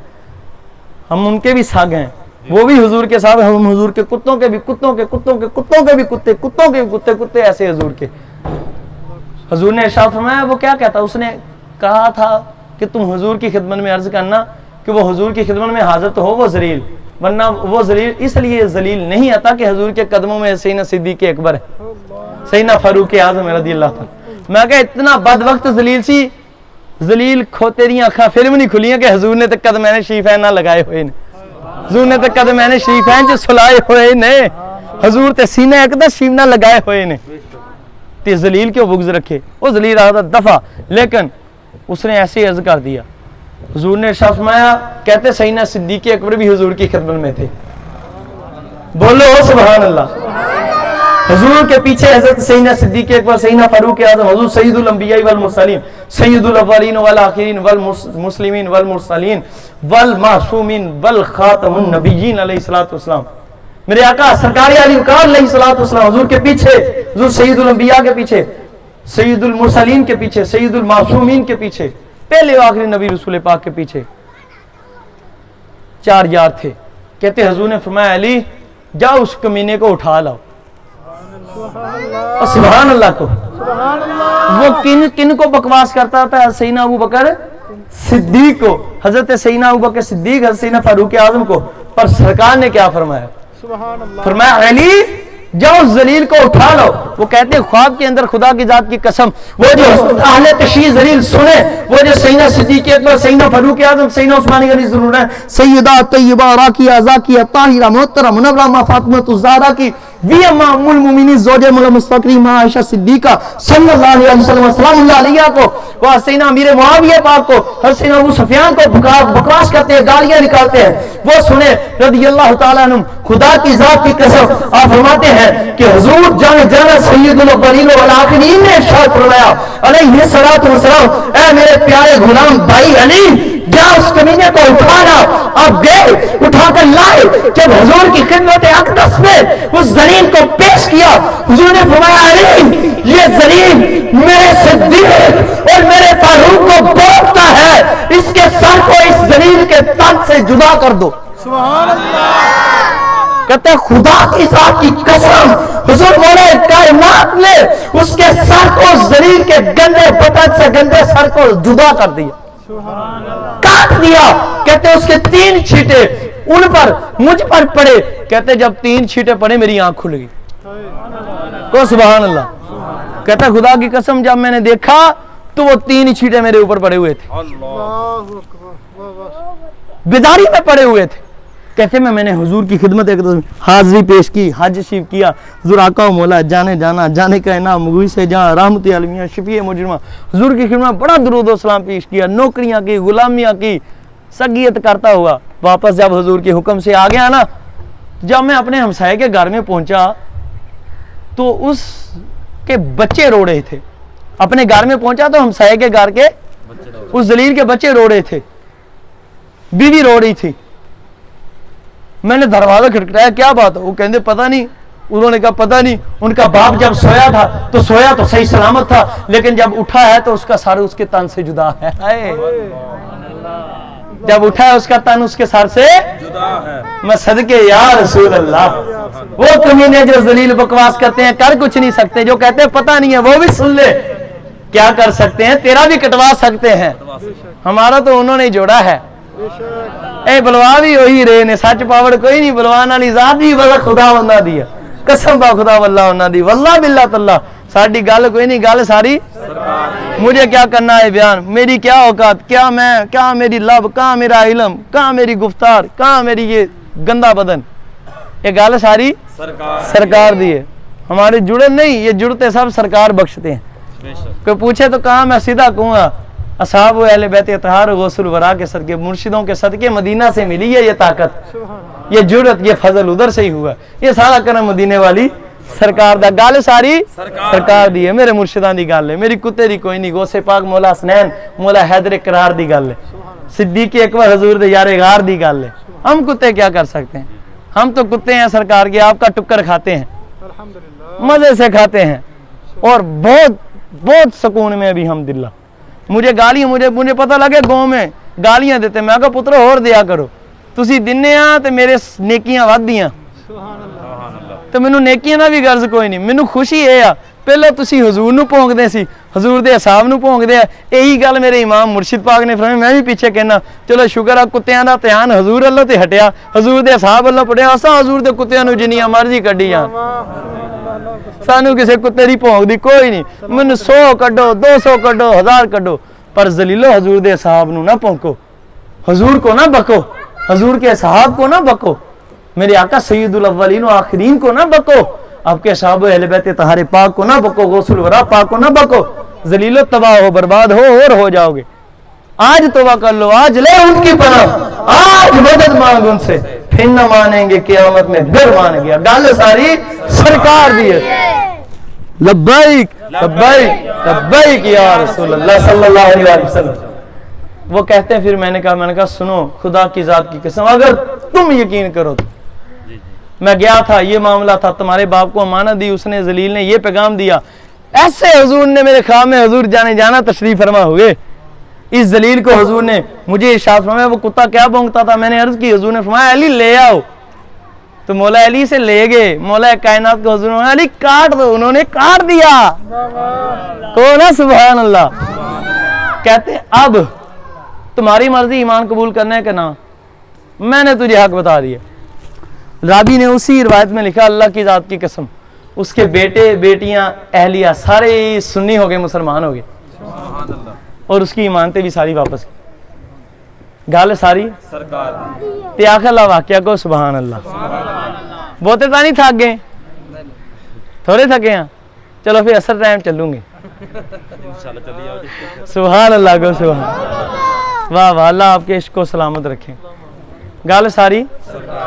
ہم ان کے بھی ساگ ہیں وہ بھی حضور کے ساتھ ہم حضور کے کتوں کے بھی کتے ایسے حضور کے. حضور نے ارشاد فرمایا وہ کیا کہتا اس نے کہا تھا کہ تم حضور کی خدمت میں عرض کرنا کہ وہ حضور کی خدمت میں حاضر تو ہو وہ ذلیل ورنہ وہ ذلیل اس لیے ذلیل نہیں آتا کہ حضور کے قدموں میں سیدنا صدیق اکبر ہے سیدنا فاروق اعظم رضی اللہ تعالی. میں کہا اتنا بد وقت ذلیل سی ذلیل کھو تیری آنکھاں پھر بھی نہیں کھلیاں کہ حضور نے تک قدم میں نے شریفین نہ لگائے ہوئے نے حضور نے تک قدم میں نے شریفین جو سلائے ہوئے نے حضور تے سینہ اقدس شریف نہ لگائے ہوئے نے تے ذلیل کیوں بغض رکھے. وہ ذلیل آتا دفع لیکن اس نے ایسے عرض کر دیا. حضور نے ارشاد فرمایا کہتے سیدنا صدیق اکبر بھی حضور کی خدمت میں تھے بولو سبحان اللہ. حضور کے پیچھے حضرت سیدنا صدیق اکبر سیدنا فاروق اعظم حضور سید الانبیاء والمرسلین سید الاولین والآخرین والمسلمین والمرسلین والمعصومین والخاتم النبیین علیہ الصلوۃ والسلام. میرے آقا سرکار علی وقار علیہ الصلوۃ والسلام حضور کے پیچھے حضور سید الانبیاء کے پیچھے سید المرسلین کے پیچھے سید المعصومین کے پیچھے پہلے آخری نبی رسول پاک کے پیچھے 4 یار تھے. کہتے حضور نے فرمایا علی جاؤ اس کمینے کو اٹھا لاؤ اور سبحان اللہ کو وہ کن کو بکواس کرتا تھا؟ سیدنا ابو بکر صدیق کو، حضرت سیدنا ابو بکر صدیق، حضرت سیدنا فاروق اعظم کو. پر سرکار نے کیا فرمایا؟ فرمایا علی جاؤ ذلیل کو اٹھا لو. وہ کہتے ہیں خواب کے اندر خدا کی ذات کی قسم وہ جو اہل تشیع ذلیل سنے، وہ جو سیدنا صدیق اکبر، سیدنا فاروق اعظم، سیدنا عثمان غنی ضرور ہے، سیدہ طیبہ راکیہ زاکیہ طاہرہ محترمہ منورہ ماں فاطمہ الزہرا کی وی امام ام المومنین زوجہ مولا مصطفی ماں عائشہ صدیقہ صلی اللہ علیہ وسلم سلام اللہ علیہ کو، وہ سیدنا امیر معاویہ پاک کو، ہر سیدنا ابو سفیان کو بکواس کرتے ہیں، گالیاں نکالتے ہیں. وہ سنے رضی اللہ تعالیٰ عنہ. خدا کی ذات کی قسم آپ فرماتے ہیں کہ حضور جانا سید الاولین والآخرین نے ارشاد فرمایا علیہ الصلوۃ والسلام، اے میرے پیارے غلام بھائی علی جا اس کمینے کو اٹھانا. آپ گئے اٹھا کر لائے. جب حضور کی خدمت اقدس میں اس زلیل کو پیش کیا، حضور نے فرمایا علی یہ زلیل میرے صدیق اور میرے فاروق کو بوقتا ہے، اس کے سر کو اس زلیل کے تن سے جدا کر دو. سبحان اللہ. کہتے ہیں خدا کی ذات کی قسم حضور مولا کائنات نے اس کے سر کو زلیل کے گندے بدن سے گندے سر کو جدا کر دیا، کاٹ دیا. کہتے اس کے 3 چھینٹے ان پر مجھ پر پڑے. کہتے جب 3 چھینٹے پڑے میری آنکھ کھل گئی. کو سبحان اللہ. کہتا خدا کی قسم جب میں نے دیکھا تو وہ 3 چھینٹے میرے اوپر پڑے ہوئے تھے، بیداری میں پڑے ہوئے تھے. کہتے میں نے حضور کی خدمت حاضری پیش کی، حج شریف کیا. حضور آقا و مولا جانے جانا جانے کا انعام مغوی سے جہاں رحمت عالمیہ شفیع مجرمہ، حضور کی خدمت بڑا درود و سلام پیش کیا، نوکریاں کی، غلامیاں کی، سگیت کرتا ہوا. واپس جب حضور کے حکم سے آ گیا نا، جب میں اپنے ہمسائے کے گھر میں پہنچا تو اس کے بچے رو رہے تھے. اپنے گھر میں پہنچا تو ہمسائے کے گھر کے اس ذلیل کے بچے رو رہے تھے، بیوی رو رہی تھی. میں نے دروازہ کھٹکھٹایا، کیا بات ہے؟ وہ کہتے پتہ نہیں. انہوں نے کہا پتہ نہیں. ان کا باپ جب سویا تھا تو سویا تو صحیح سلامت تھا، لیکن جب اٹھا ہے تو اس کا سر اس کے تن سے جدا ہے. جب اٹھا ہے اس کا تن اس کے سر سے جدا ہے. میں صدقے یا رسول اللہ. وہ کمینے جو ذلیل بکواس کرتے ہیں کر کچھ نہیں سکتے، جو کہتے ہیں پتہ نہیں ہے وہ بھی سن لے. کیا کر سکتے ہیں؟ تیرا بھی کٹوا سکتے ہیں. ہمارا تو انہوں نے جوڑا ہے. اے بلوا بھی وہی رہے نے، سچ پاوڑ کوئی نہیں. بلوان والی ذات بھی بلا خدا بندہ دی ہے، قسم با خدا واللہ انہاں دی، واللہ باللہ تاللہ ساڈی گل کوئی نہیں. گل ساری مجھے کیا کرنا ہے بیان، میری کیا اوقات، کیا میں، کہاں میری لب، کہاں میرا علم، کہاں میری گفتار، کہاں میری یہ گندا بدن. یہ گل ساری سرکار دی ہے. ہمارے جڑے نہیں، یہ جڑتے سب سرکار بخشتے ہیں. کوئی پوچھے تو کہاں میں سیدھا کہوں گا اصحاب و اہل بیت اطہار غوث الورا کے صدقے، مرشدوں کے صدقے مدینہ سے ملی ہے یہ طاقت، یہ جرت، یہ فضل ادھر سے ہی ہوا. یہ سارا کرم مدینے والی سرکار دا. گل ساری سرکار دی ہے. میرے مرشداں دی گل ہے، میری کتے دی کوئی نہیں. غوث پاک مولا حسنین مولا حیدر قرار دی گل ہے، صدیق اکبر حضور دے یار غار دی گل ہے. ہم کتے کیا کر سکتے ہیں؟ ہم تو کتے ہیں سرکار کے. آپ کا ٹکر کھاتے ہیں، مزے سے کھاتے ہیں، اور بہت سکون میں ابھی حمدللہ. مجھے گالیاں مجھے پتہ لگے گاؤں میں گالیاں دیتے. میں کہا پترو اور دیا کرو، تسی دنے ہاں تے میرے نیکیاں ودیاں تے مینوں نیکیاں دا بھی غرض کوئی نہیں. مینوں خوشی اے آ پہلے تسی حضور نو پونکدے سی، حضور دے اصحاب نو پونکدے آ. یہی گل میرے امام مرشد پاک نے فرمائی. میں بھی پیچھے کہنا چلو شکر آ کتیاں دا دھیان حضور اللہ تے ہٹیا، حضور دے اصحاب اللہ پڑیا. اساں حضور دے کتیاں نو جنیاں مرضی کڈی جان، سانو کسے کتے دی پونک دی کوئی نہیں. مینوں 100 کڈو، 200 کڈو، 1000 کڈو، پر ذلیلو حضور دے اصحاب نو نہ پونکو، حضور کو نہ بکو، حضور کے اصحاب کو نہ بکو، میرے آقا سید الاولین و آخرین کو نہ بکو، آپ کے اصحاب اہل بیت طاہر پاک کو نہ بکو، غوث الورا پاک کو نہ بکو. ذلیلو تباہ ہو، برباد ہو جاؤ گے. آج توبہ کر لو، آج لے ان کی پناہ، آج مدد مانگ ان سے، پھر نہ مانیں گے قیامت میں گر مان گیا. گل ساری سرکار دی ہے. لبیک لبیک لبیک یا رسول اللہ صلی اللہ علیہ وسلم. وہ کہتے ہیں پھر میں نے کہا سنو خدا کی ذات کی قسم اگر تم یقین کرو تو میں گیا تھا، یہ معاملہ تھا، تمہارے باپ کو امانت دی، اس نے ذلیل نے یہ پیغام دیا. ایسے حضور نے میرے خواب میں حضور جانا تشریف فرما ہوئے. اس ذلیل کو حضور نے مجھے ارشاد فرمایا. وہ کتا کیا بھونکتا تھا؟ میں نے عرض کی، حضور نے فرمایا علی لے آؤ. تو مولا علی سے لے گئے, مولا کائنات کو حضور علی کاٹ دو, انہوں نے کاٹ دیا. کون ہے سبحان اللہ. کہتے ہیں اب تمہاری مرضی ایمان قبول کرنا ہے کہ نہ, میں نے تجھے حق بتا دیا. رابی نے اسی روایت میں لکھا اللہ کی ذات کی قسم اس کے بیٹے بیٹیاں اہلیہ سارے سنی ہو گئے, مسلمان ہو گئے, اور اس کی ایمانتیں بھی ساری واپس کی. گال ساری سرکار تے آخر اللہ واقعہ کو سبحان اللہ. بہتے تو نہیں تھک گئے, تھوڑے تھکے ہیں, چلو پھر اثر ٹائم چلوں گے. انشاءاللہ چلیے آؤ. سبحان اللہ کو سبحان. واہ واہ, اللہ آپ کے عشق کو سلامت رکھیں. گال ساری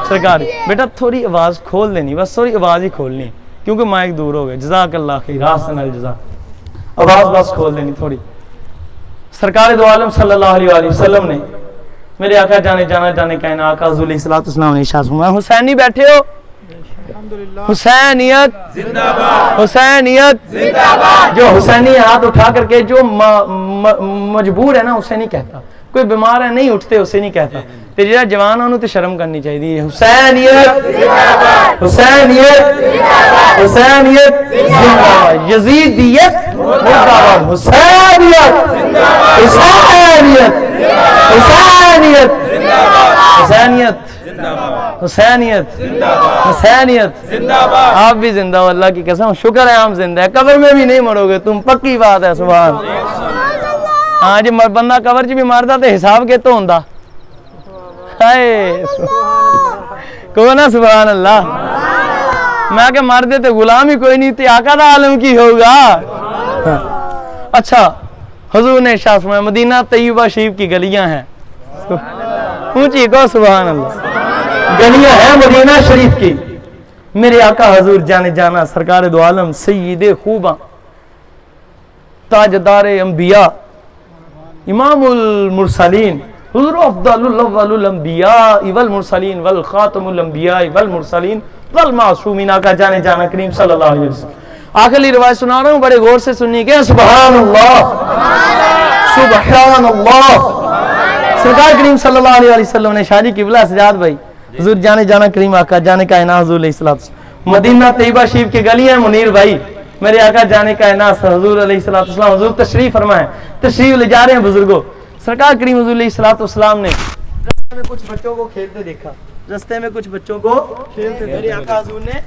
سرکار. بیٹا تھوڑی آواز کھول دینی, بس تھوڑی آواز ہی کھولنی ہے کیونکہ مائک دور ہو گئے. جزاک اللہ خیر, احسن الجزا. آواز بس کھول دینی تھوڑی. سرکار دو عالم صلی اللہ علیہ وآلہ وسلم نے, میرے آقا جانے جانا جانے کہنا آقا حضور علیہ الصلوۃ والسلام نے ارشاد فرمایا, حسینی بیٹھے ہو, حسینیت زندہ باد, حسینیت زندہ باد. جو حسینی ہاتھ اٹھا کر کے جو مجبور ہے نا اسے نہیں کہتا, کوئی بیمار ہے نہیں اٹھتے اسے نہیں کہتا. تے جڑا جوان انہوں تے شرم کرنی چاہیے. حسینیت زندہ باد, حسینیت زندہ باد, حسینیت زندہ باد, یزیدیت زندہ باد, حسینیت زندہ باد, حسینیت حسینیت حسینیت حسینیت حسینیت. آپ بھی زندہ ہو, اللہ کی قسم شکر ہے ہم زندہ ہے. قبر میں بھی نہیں مرو گے تم, پکی بات ہے. سبحان. ہاں جی بندہ قبر چ بھی ماردا تے حساب کے تو ہوندا. ہائے کون ہے سبحان اللہ. میں کہ مر دے تے غلام ہی کوئی نہیں, تے آقا دا عالم کی ہوگا. اچھا حضور نے ارشاد فرمایا مدینہ طیبہ شریف کی گلیاں ہیں, اونچی کو سبحان اللہ, گلیاں ہیں مدینہ شریف کی. میرے آقا حضور جانے جانا سرکار دو عالم سید خوباں تاجدار انبیاء امام المرسلین حضور افضل الاول الانبیاء والمرسلین والخاتم الانبیاء والمرسلین والمعصومین, آقا جانے جانا کریم صلی اللہ علیہ وسلم. آخری روایت سنا رہا ہوں, بڑے غور سے سننی کہ سبحان اللہ سبحان اللہ. سرکار کریم صلی اللہ علیہ وسلم نے شاہ جی قبلہ سجاد بھائی حضور جانے جانا کریم آقا جانے کائنات حضور علیہ السلام مدینہ طیبہ شریف کی گلیاں منیر بھائی میرے آقا جانے کائنات حضور علیہ السلام حضور تشریف فرمائیں, تشریف لے جا رہے ہیں بزرگوں. سرکار کریم حضور علیہ السلام نے رستے میں کچھ بچوں کو کھیلتے دیکھا, رستے میں کچھ بچوں کو کھیلتے, میرے آقا حضور نے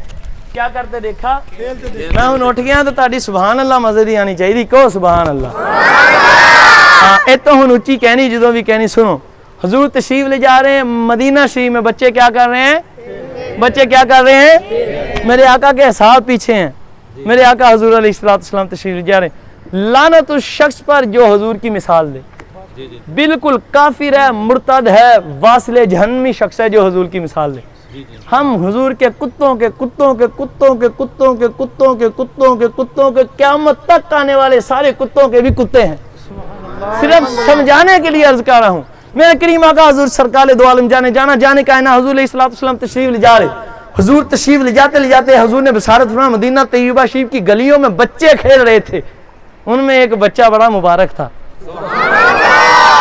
کیا کرتے دیکھا, میں ہوں اٹھ گیا تو تاری سبحان اللہ مزے دی آنی چاہیے, کو سبحان اللہ. ہاں اے تو ہوں اچھی کہنی, جدوں بھی کہنی سنو. حضور تشریف لے جا رہے ہیں مدینہ شریف میں, بچے کیا کر رہے ہیں, بچے کیا کر رہے ہیں, میرے آقا کے اصحاب پیچھے ہیں. میرے آقا حضور علیہ السلام تشریف لے جا رہے ہیں. لعنت اس شخص پر جو حضور کی مثال دے, بالکل کافر ہے, مرتد ہے, واصل جہنمی شخص ہے جو حضور کی مثال دے. ہم حضور کے کتوں کے کتوں کے کتوں کے کتوں کے کتوں کے کتوں کے کتوں کے قیامت تک آنے والے سارے کتوں کے بھی کتے ہیں. صرف سمجھانے کے لیے عرض کر رہا ہوں. میرے کریم آقا حضور سرکار دو عالم جانے جانا جانے کائنات حضور علیہ السلام تشریف لے جا رہے. حضور تشریف لے جاتے حضور نے بشارت فرمایا مدینہ طیبہ شریف کی گلیوں میں بچے کھیل رہے تھے, ان میں ایک بچہ بڑا مبارک تھا.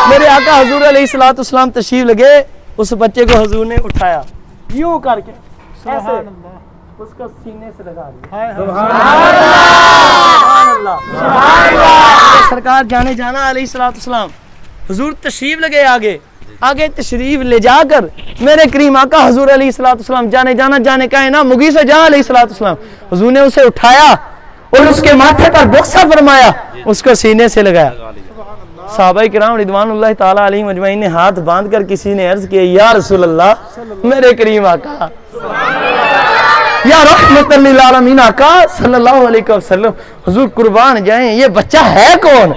میرے آقا حضور علیہ السلام تشریف لگے, اس بچے کو حضور نے اٹھایا یوں کر کے ایسے اس کا سینے سے لگا دیا. سبحان اللہ. سرکار جانے جانا علیہ السلام حضور تشریف لگے آگے تشریف لے جا کر میرے کریم آقا حضور علیہ السلام جانے جانا جانے کائنات مغیث جہاں علیہ السلام حضور نے اسے اٹھایا اور اس کے ماتھے پر بوسہ فرمایا, اس کو سینے سے لگایا. صحابہ کرام رضوان اللہ تعالی علیہم اجمعین نے ہاتھ باندھ کر کسی نے عرض کیا یا رسول اللہ میرے کریم آقا یا رحمت للعالمین آقا صلی اللہ علیہ وسلم, حضور قربان جائیں یہ بچہ ہے کون,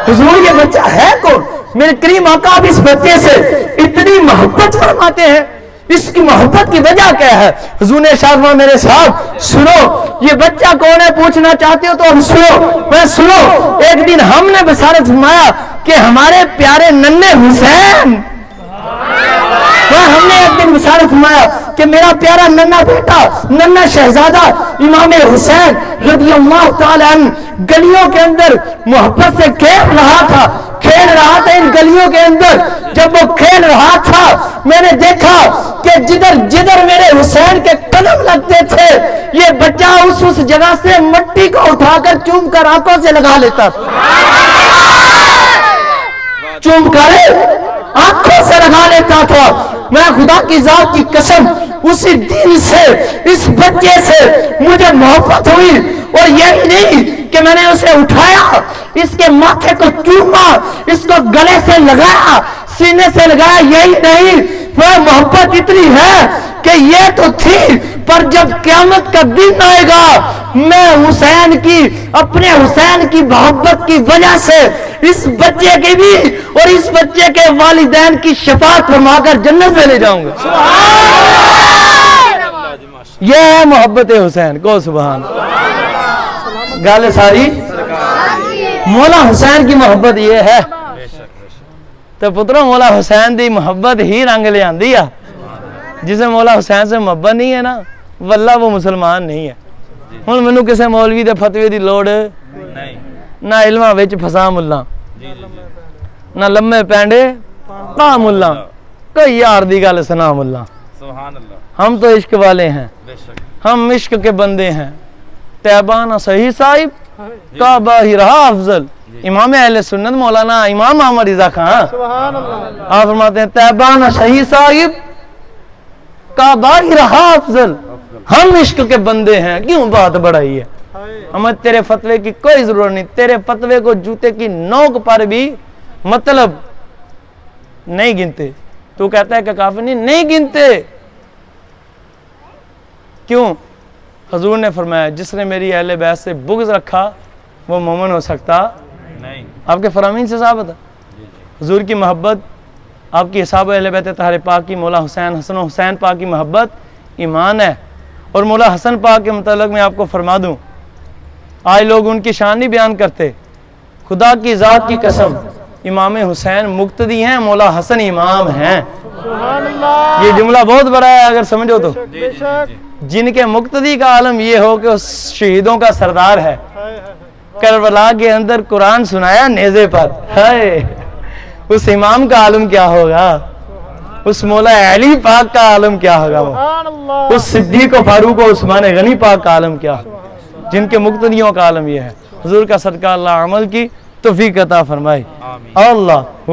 حضور یہ بچہ ہے کون. میرے کریم آقا آپ اس بچے سے اتنی محبت فرماتے ہیں, اس کی محبت کی وجہ کیا ہے. حضور نے ارشاد فرمایا میرے صاحب سنو یہ بچہ کون ہے, پوچھنا چاہتے ہو تو ہم سنو. ایک دن ہم نے بشارت فرمایا کہ ہمارے پیارے ننھے حسین وہ ہم نے ایک دن وصال فرمایا کہ میرا پیارا ننھا بیٹا ننھا شہزادہ امام حسین رضی اللہ تعالیٰ عنہ گلیوں کے اندر محبت سے کھیل رہا تھا ان گلیوں کے اندر. جب وہ کھیل رہا تھا میں نے دیکھا کہ جدھر میرے حسین کے قدم لگتے تھے یہ بچہ اس جگہ سے مٹی کو اٹھا کر چوم کر آنکھوں سے لگا لیتا تھا. چوم کر آنکھوں سے لگا لیتا تھا. میں خدا کی ذات کی قسم اسی دن سے اس بچے سے مجھے محبت ہوئی. اور یہی نہیں کہ میں نے اسے اٹھایا, اس کے ماتھے کو چوما, اس کو گلے سے لگایا, سینے سے لگایا, یہی نہیں, وہ محبت اتنی ہے کہ یہ تو تھی, پر جب قیامت کا دن آئے گا میں حسین کی, اپنے حسین کی محبت کی وجہ سے اس بچے کی بھی اور اس بچے کے والدین کی شفاعت فرما کر جنت میں لے جاؤں گا. یہ ہے محبت حسین کو. سبحان گال ساری مولا حسین کی محبت یہ ہے. تو پتروں مولا حسین دی محبت ہی رنگ لے آندی ہے. جسے مولا حسین سے محبت نہیں ہے نا واللہ وہ مسلمان نہیں ہے. ہن مینوں کسے مولوی دے فتوی دی لوڑ نہیں, نہ علماں وچ پھسا ملا, نہ لمے پینڈے پا ملا, کوئی یار دی گل سنا ملا. سبحان اللہ. ہم تو عشق والے ہیں, ہم عشق کے بندے ہیں. تیبانہ صحیح صاحب کعبہ ہی رہا افضل. امام اہل سنت مولانا امام محمد رضا خان آپ فرماتے ہیں تیبانہ صحیح صاحب کعبہ ہی رہا افضل. ہم عشق کے بندے ہیں, کیوں بات بڑھائی ہے. ہمیں تیرے فتوے کی کوئی ضرورت نہیں. تیرے فتوے کو جوتے کی نوک پر بھی مطلب نہیں گنتے. تو کہتا ہے کہ کافر نہیں گنتے. کیوں؟ حضور نے فرمایا جس نے میری اہل بیت سے بغض رکھا وہ مومن ہو سکتا نہیں. آپ کے فرامین سے ثابت ہے. حضور کی محبت, آپ کی اصحاب اہل بیت طاہر پاک کی, مولا حسین حسن و حسین پاک کی محبت ایمان ہے. اور مولا حسن پاک کے متعلق میں آپ کو فرما دوں, آج لوگ ان کی شان نہیں بیان کرتے. خدا کی ذات کی قسم امام حسین مقتدی ہیں, مولا حسن امام ہیں. یہ جملہ بہت بڑا ہے اگر سمجھو تو. جن کے مقتدی کا عالم یہ ہو کہ اس شہیدوں کا سردار ہے, کربلا کے اندر قرآن سنایا نیزے پر, اس امام کا عالم کیا ہوگا, اس مولا علی پاک کا عالم کیا ہوگا, وہ اس صدیق و فاروق و عثمان غنی پاک کا عالم کیا ہوگا, جن کے مقتدیوں کا عالم یہ ہے. حضور کا صدقہ اللہ عمل کی توفیق عطا فرمائے. اللہ